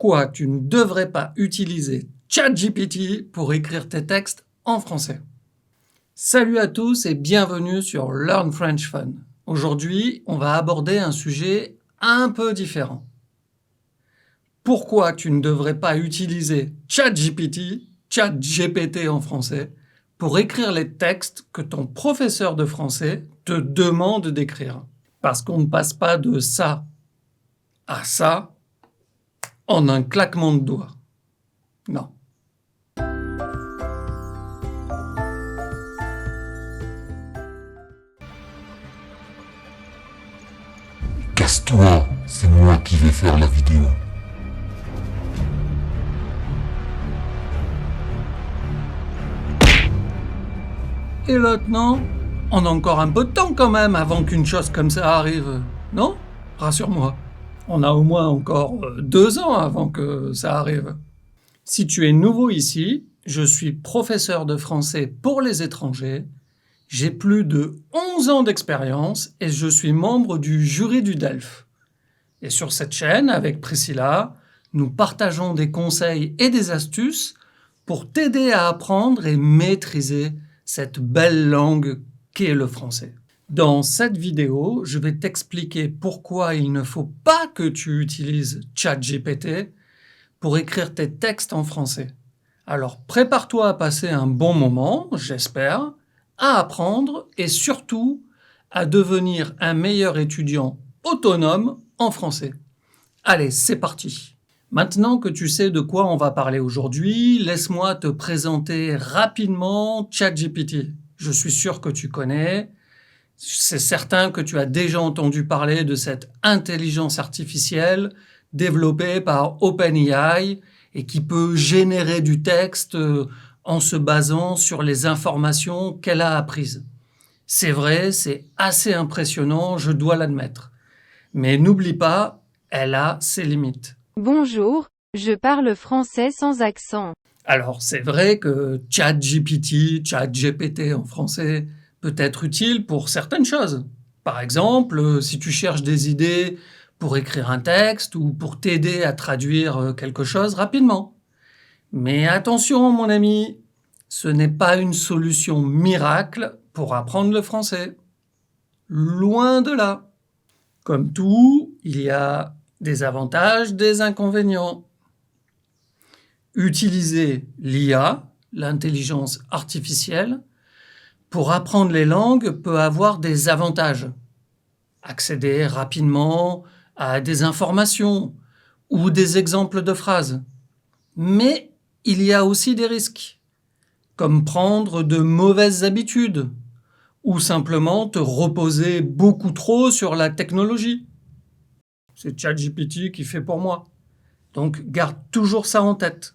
pourquoi tu ne devrais pas utiliser ChatGPT pour écrire tes textes en français. Salut à tous et bienvenue sur Learn French Fun. Aujourd'hui, on va aborder un sujet un peu différent. Pourquoi tu ne devrais pas utiliser ChatGPT, ChatGPT en français, pour écrire les textes que ton professeur de français te demande d'écrire? Parce qu'on ne passe pas de ça à ça en un claquement de doigts. Non. Casse-toi, c'est moi qui vais faire la vidéo. Et maintenant, on a encore un peu de temps quand même avant qu'une chose comme ça arrive, non? Rassure-moi. On a au moins encore 2 ans avant que ça arrive. Si tu es nouveau ici, je suis professeur de français pour les étrangers. J'ai plus de 11 ans d'expérience et je suis membre du jury du DELF. Et sur cette chaîne, avec Priscilla, nous partageons des conseils et des astuces pour t'aider à apprendre et maîtriser cette belle langue qu'est le français. Dans cette vidéo, je vais t'expliquer pourquoi il ne faut pas que tu utilises ChatGPT pour écrire tes textes en français. Alors prépare-toi à passer un bon moment, j'espère, à apprendre et surtout à devenir un meilleur étudiant autonome en français. Allez, c'est parti. Maintenant que tu sais de quoi on va parler aujourd'hui, laisse-moi te présenter rapidement ChatGPT. Je suis sûr que tu connais. C'est certain que tu as déjà entendu parler de cette intelligence artificielle développée par OpenAI et qui peut générer du texte en se basant sur les informations qu'elle a apprises. C'est vrai, c'est assez impressionnant, je dois l'admettre. Mais n'oublie pas, elle a ses limites. Bonjour, je parle français sans accent. Alors, c'est vrai que ChatGPT, ChatGPT en français, peut être utile pour certaines choses. Par exemple, si tu cherches des idées pour écrire un texte ou pour t'aider à traduire quelque chose rapidement. Mais attention, mon ami, ce n'est pas une solution miracle pour apprendre le français. Loin de là. Comme tout, il y a des avantages, des inconvénients. Utiliser l'IA, l'intelligence artificielle, pour apprendre les langues peut avoir des avantages. Accéder rapidement à des informations ou des exemples de phrases. Mais il y a aussi des risques, comme prendre de mauvaises habitudes ou simplement te reposer beaucoup trop sur la technologie. C'est ChatGPT qui fait pour moi. Donc garde toujours ça en tête.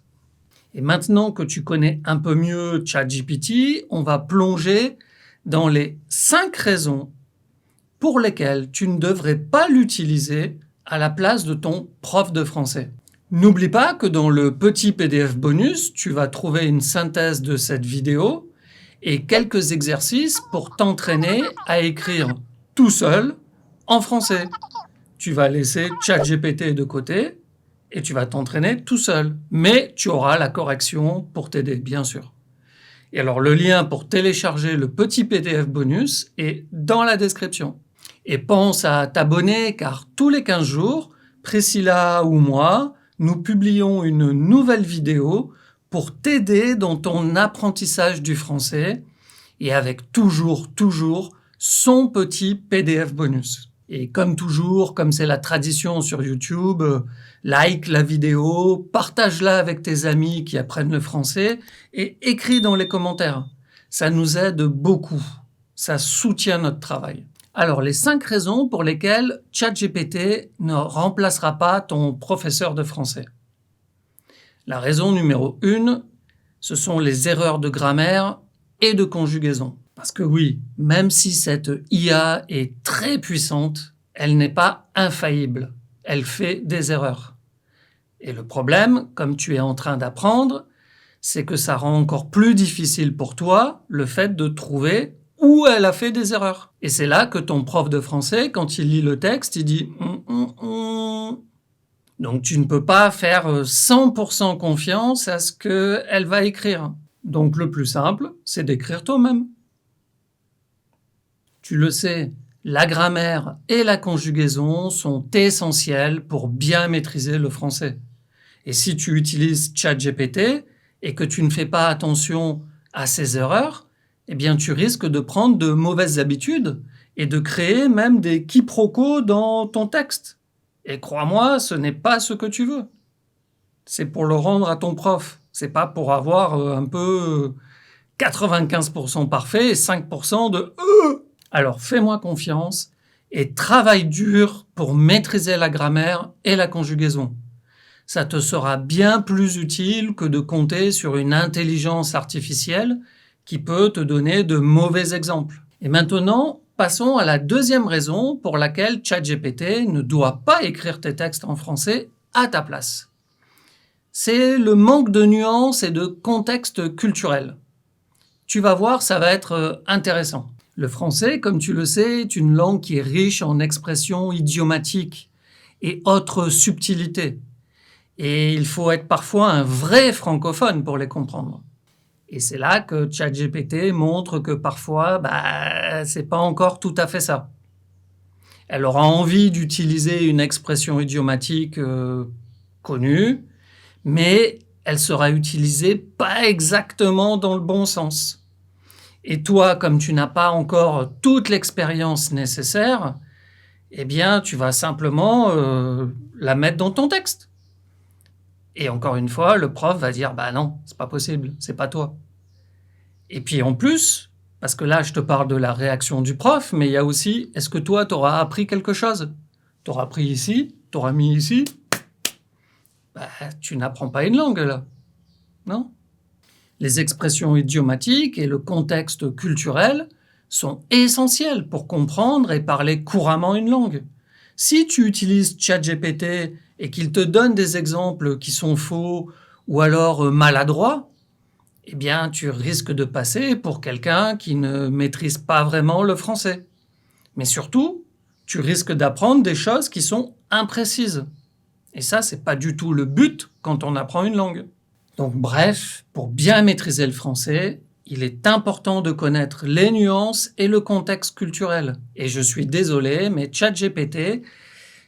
Et maintenant que tu connais un peu mieux ChatGPT, on va plonger dans les 5 raisons pour lesquelles tu ne devrais pas l'utiliser à la place de ton prof de français. N'oublie pas que dans le petit PDF bonus, tu vas trouver une synthèse de cette vidéo et quelques exercices pour t'entraîner à écrire tout seul en français. Tu vas laisser ChatGPT de côté et tu vas t'entraîner tout seul. Mais tu auras la correction pour t'aider, bien sûr. Et alors, le lien pour télécharger le petit PDF bonus est dans la description. Et pense à t'abonner car tous les 15 jours, Priscilla ou moi, nous publions une nouvelle vidéo pour t'aider dans ton apprentissage du français et avec toujours son petit PDF bonus. Et comme toujours, comme c'est la tradition sur YouTube, like la vidéo, partage-la avec tes amis qui apprennent le français et écris dans les commentaires. Ça nous aide beaucoup. Ça soutient notre travail. Alors, les 5 raisons pour lesquelles ChatGPT ne remplacera pas ton professeur de français. La raison numéro 1, ce sont les erreurs de grammaire et de conjugaison. Parce que oui, même si cette IA est très puissante, elle n'est pas infaillible. Elle fait des erreurs. Et le problème, comme tu es en train d'apprendre, c'est que ça rend encore plus difficile pour toi le fait de trouver où elle a fait des erreurs. Et c'est là que ton prof de français, quand il lit le texte, il dit Donc tu ne peux pas faire 100% confiance à ce qu'elle va écrire. Donc le plus simple, c'est d'écrire toi-même. Tu le sais, la grammaire et la conjugaison sont essentielles pour bien maîtriser le français. Et si tu utilises ChatGPT et que tu ne fais pas attention à ces erreurs, eh bien tu risques de prendre de mauvaises habitudes et de créer même des quiproquos dans ton texte. Et crois-moi, ce n'est pas ce que tu veux. C'est pour le rendre à ton prof. C'est pas pour avoir un peu 95% parfait et 5% de Alors fais-moi confiance et travaille dur pour maîtriser la grammaire et la conjugaison. Ça te sera bien plus utile que de compter sur une intelligence artificielle qui peut te donner de mauvais exemples. Et maintenant, passons à la deuxième raison pour laquelle ChatGPT ne doit pas écrire tes textes en français à ta place. C'est le manque de nuances et de contexte culturel. Tu vas voir, ça va être intéressant. Le français, comme tu le sais, est une langue qui est riche en expressions idiomatiques et autres subtilités. Et il faut être parfois un vrai francophone pour les comprendre. Et c'est là que ChatGPT montre que parfois, c'est pas encore tout à fait ça. Elle aura envie d'utiliser une expression idiomatique connue, mais elle sera utilisée pas exactement dans le bon sens. Et toi, comme tu n'as pas encore toute l'expérience nécessaire, eh bien, tu vas simplement la mettre dans ton texte. Et encore une fois, le prof va dire « non, c'est pas possible, c'est pas toi ». Et puis en plus, parce que là, je te parle de la réaction du prof, mais il y a aussi « est-ce que toi, tu auras appris quelque chose ?» Tu auras appris ici, tu auras mis ici. Tu n'apprends pas une langue, là. Non ? Les expressions idiomatiques et le contexte culturel sont essentiels pour comprendre et parler couramment une langue. Si tu utilises ChatGPT et qu'il te donne des exemples qui sont faux ou alors maladroits, eh bien, tu risques de passer pour quelqu'un qui ne maîtrise pas vraiment le français. Mais surtout, tu risques d'apprendre des choses qui sont imprécises. Et ça, c'est pas du tout le but quand on apprend une langue. Donc bref, pour bien maîtriser le français, il est important de connaître les nuances et le contexte culturel. Et je suis désolé, mais ChatGPT,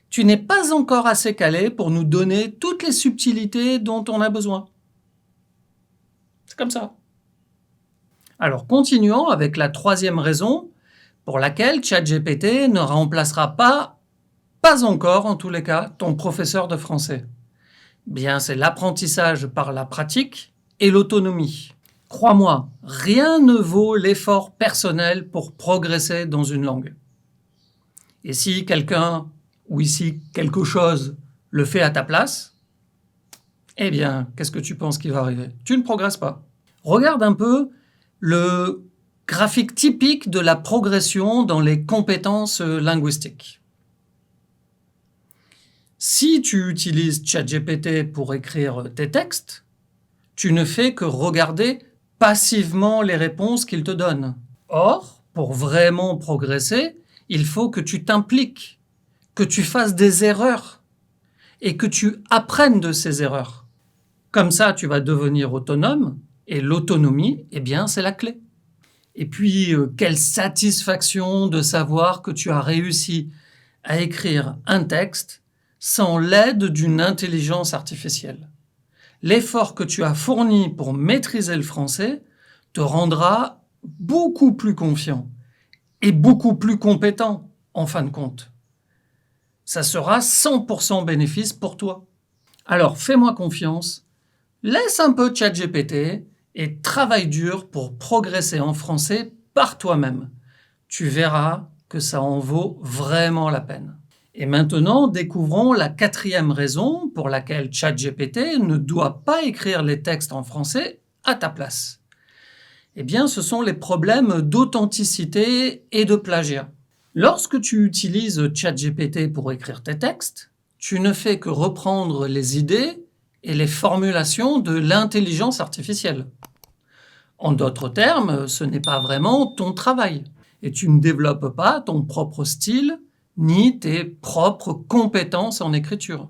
tu n'es pas encore assez calé pour nous donner toutes les subtilités dont on a besoin. C'est comme ça. Alors continuons avec la troisième raison pour laquelle ChatGPT ne remplacera pas encore en tous les cas, ton professeur de français. Bien, c'est l'apprentissage par la pratique et l'autonomie. Crois-moi, rien ne vaut l'effort personnel pour progresser dans une langue. Et si quelqu'un ou ici quelque chose le fait à ta place, eh bien, qu'est-ce que tu penses qui va arriver ? Tu ne progresses pas. Regarde un peu le graphique typique de la progression dans les compétences linguistiques. Si tu utilises ChatGPT pour écrire tes textes, tu ne fais que regarder passivement les réponses qu'il te donne. Or, pour vraiment progresser, il faut que tu t'impliques, que tu fasses des erreurs et que tu apprennes de ces erreurs. Comme ça, tu vas devenir autonome et l'autonomie, eh bien, c'est la clé. Et puis, quelle satisfaction de savoir que tu as réussi à écrire un texte sans l'aide d'une intelligence artificielle. L'effort que tu as fourni pour maîtriser le français te rendra beaucoup plus confiant et beaucoup plus compétent en fin de compte. Ça sera 100% bénéfice pour toi. Alors fais-moi confiance, laisse un peu ChatGPT et travaille dur pour progresser en français par toi-même. Tu verras que ça en vaut vraiment la peine. Et maintenant, découvrons la quatrième raison pour laquelle ChatGPT ne doit pas écrire les textes en français à ta place. Eh bien, ce sont les problèmes d'authenticité et de plagiat. Lorsque tu utilises ChatGPT pour écrire tes textes, tu ne fais que reprendre les idées et les formulations de l'intelligence artificielle. En d'autres termes, ce n'est pas vraiment ton travail et tu ne développes pas ton propre style ni tes propres compétences en écriture.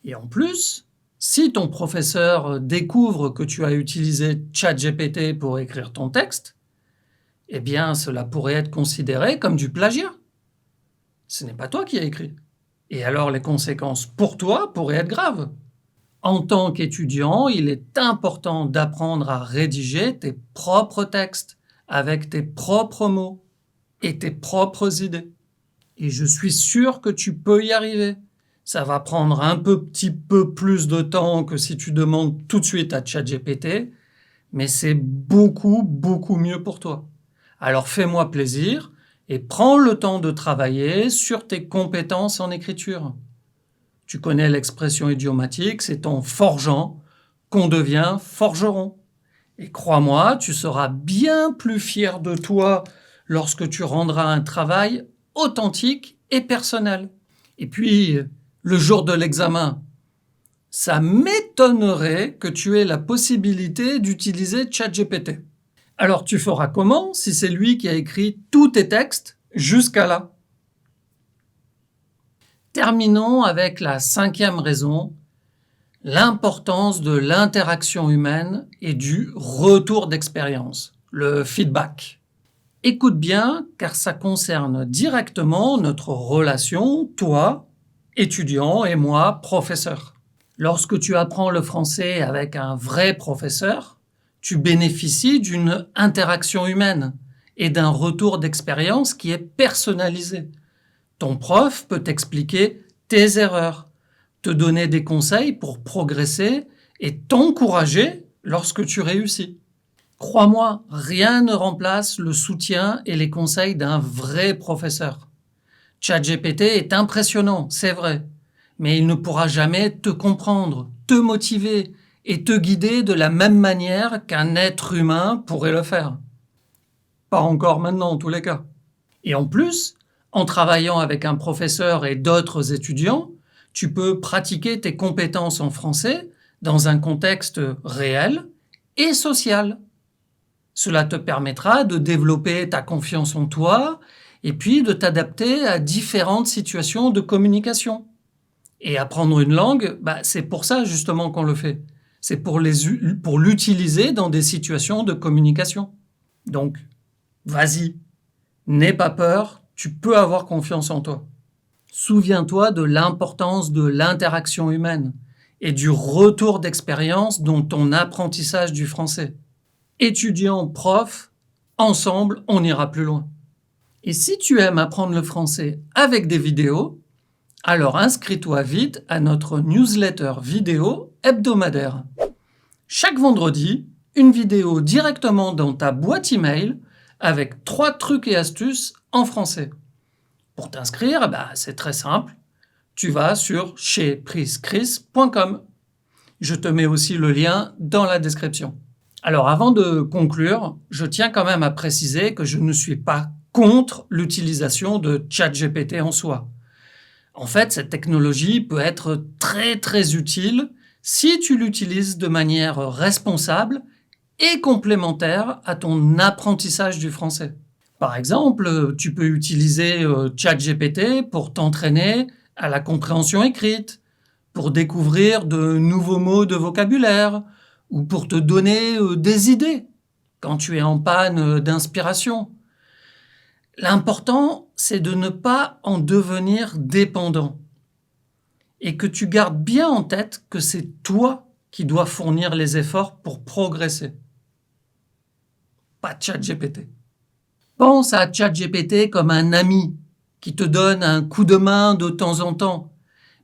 Et en plus, si ton professeur découvre que tu as utilisé ChatGPT pour écrire ton texte, eh bien, cela pourrait être considéré comme du plagiat. Ce n'est pas toi qui as écrit. Et alors, les conséquences pour toi pourraient être graves. En tant qu'étudiant, il est important d'apprendre à rédiger tes propres textes avec tes propres mots et tes propres idées. Et je suis sûr que tu peux y arriver. Ça va prendre un petit peu plus de temps que si tu demandes tout de suite à ChatGPT, mais c'est beaucoup mieux pour toi. Alors fais-moi plaisir et prends le temps de travailler sur tes compétences en écriture. Tu connais l'expression idiomatique, c'est en forgeant qu'on devient forgeron. Et crois-moi, tu seras bien plus fier de toi lorsque tu rendras un travail authentique et personnel. Et puis, le jour de l'examen, ça m'étonnerait que tu aies la possibilité d'utiliser ChatGPT. Alors tu feras comment si c'est lui qui a écrit tous tes textes jusqu'à là? Terminons avec la 5e raison, l'importance de l'interaction humaine et du retour d'expérience, le feedback. Écoute bien, car ça concerne directement notre relation, toi, étudiant, et moi, professeur. Lorsque tu apprends le français avec un vrai professeur, tu bénéficies d'une interaction humaine et d'un retour d'expérience qui est personnalisé. Ton prof peut t'expliquer tes erreurs, te donner des conseils pour progresser et t'encourager lorsque tu réussis. Crois-moi, rien ne remplace le soutien et les conseils d'un vrai professeur. ChatGPT est impressionnant, c'est vrai, mais il ne pourra jamais te comprendre, te motiver et te guider de la même manière qu'un être humain pourrait le faire. Pas encore maintenant, en tous les cas. Et en plus, en travaillant avec un professeur et d'autres étudiants, tu peux pratiquer tes compétences en français dans un contexte réel et social. Cela te permettra de développer ta confiance en toi et puis de t'adapter à différentes situations de communication. Et apprendre une langue, c'est pour ça justement qu'on le fait. C'est pour l'utiliser dans des situations de communication. Donc, vas-y, n'aie pas peur, tu peux avoir confiance en toi. Souviens-toi de l'importance de l'interaction humaine et du retour d'expérience dans ton apprentissage du français. Étudiant, prof, ensemble, on ira plus loin. Et si tu aimes apprendre le français avec des vidéos, alors inscris-toi vite à notre newsletter vidéo hebdomadaire. Chaque vendredi, une vidéo directement dans ta boîte email avec 3 trucs et astuces en français. Pour t'inscrire, c'est très simple. Tu vas sur chez-chris.com. Je te mets aussi le lien dans la description. Alors avant de conclure, je tiens quand même à préciser que je ne suis pas contre l'utilisation de ChatGPT en soi. En fait, cette technologie peut être très utile si tu l'utilises de manière responsable et complémentaire à ton apprentissage du français. Par exemple, tu peux utiliser ChatGPT pour t'entraîner à la compréhension écrite, pour découvrir de nouveaux mots de vocabulaire ou pour te donner des idées quand tu es en panne d'inspiration. L'important, c'est de ne pas en devenir dépendant et que tu gardes bien en tête que c'est toi qui dois fournir les efforts pour progresser. Pas ChatGPT. Pense à ChatGPT comme un ami qui te donne un coup de main de temps en temps,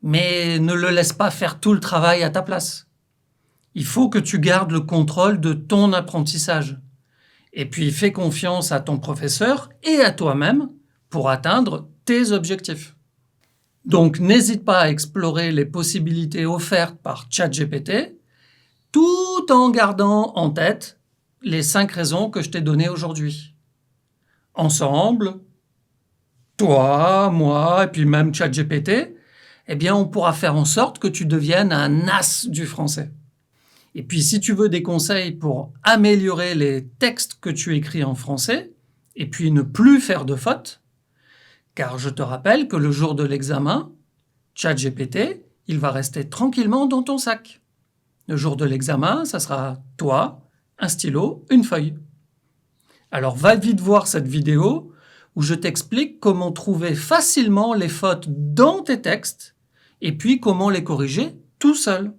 mais ne le laisse pas faire tout le travail à ta place. Il faut que tu gardes le contrôle de ton apprentissage. Et puis fais confiance à ton professeur et à toi-même pour atteindre tes objectifs. Donc n'hésite pas à explorer les possibilités offertes par ChatGPT tout en gardant en tête les 5 raisons que je t'ai données aujourd'hui. Ensemble, toi, moi et puis même ChatGPT, on pourra faire en sorte que tu deviennes un as du français. Et puis, si tu veux des conseils pour améliorer les textes que tu écris en français, et puis ne plus faire de fautes, car je te rappelle que le jour de l'examen, ChatGPT, il va rester tranquillement dans ton sac. Le jour de l'examen, ça sera toi, un stylo, une feuille. Alors va vite voir cette vidéo où je t'explique comment trouver facilement les fautes dans tes textes et puis comment les corriger tout seul.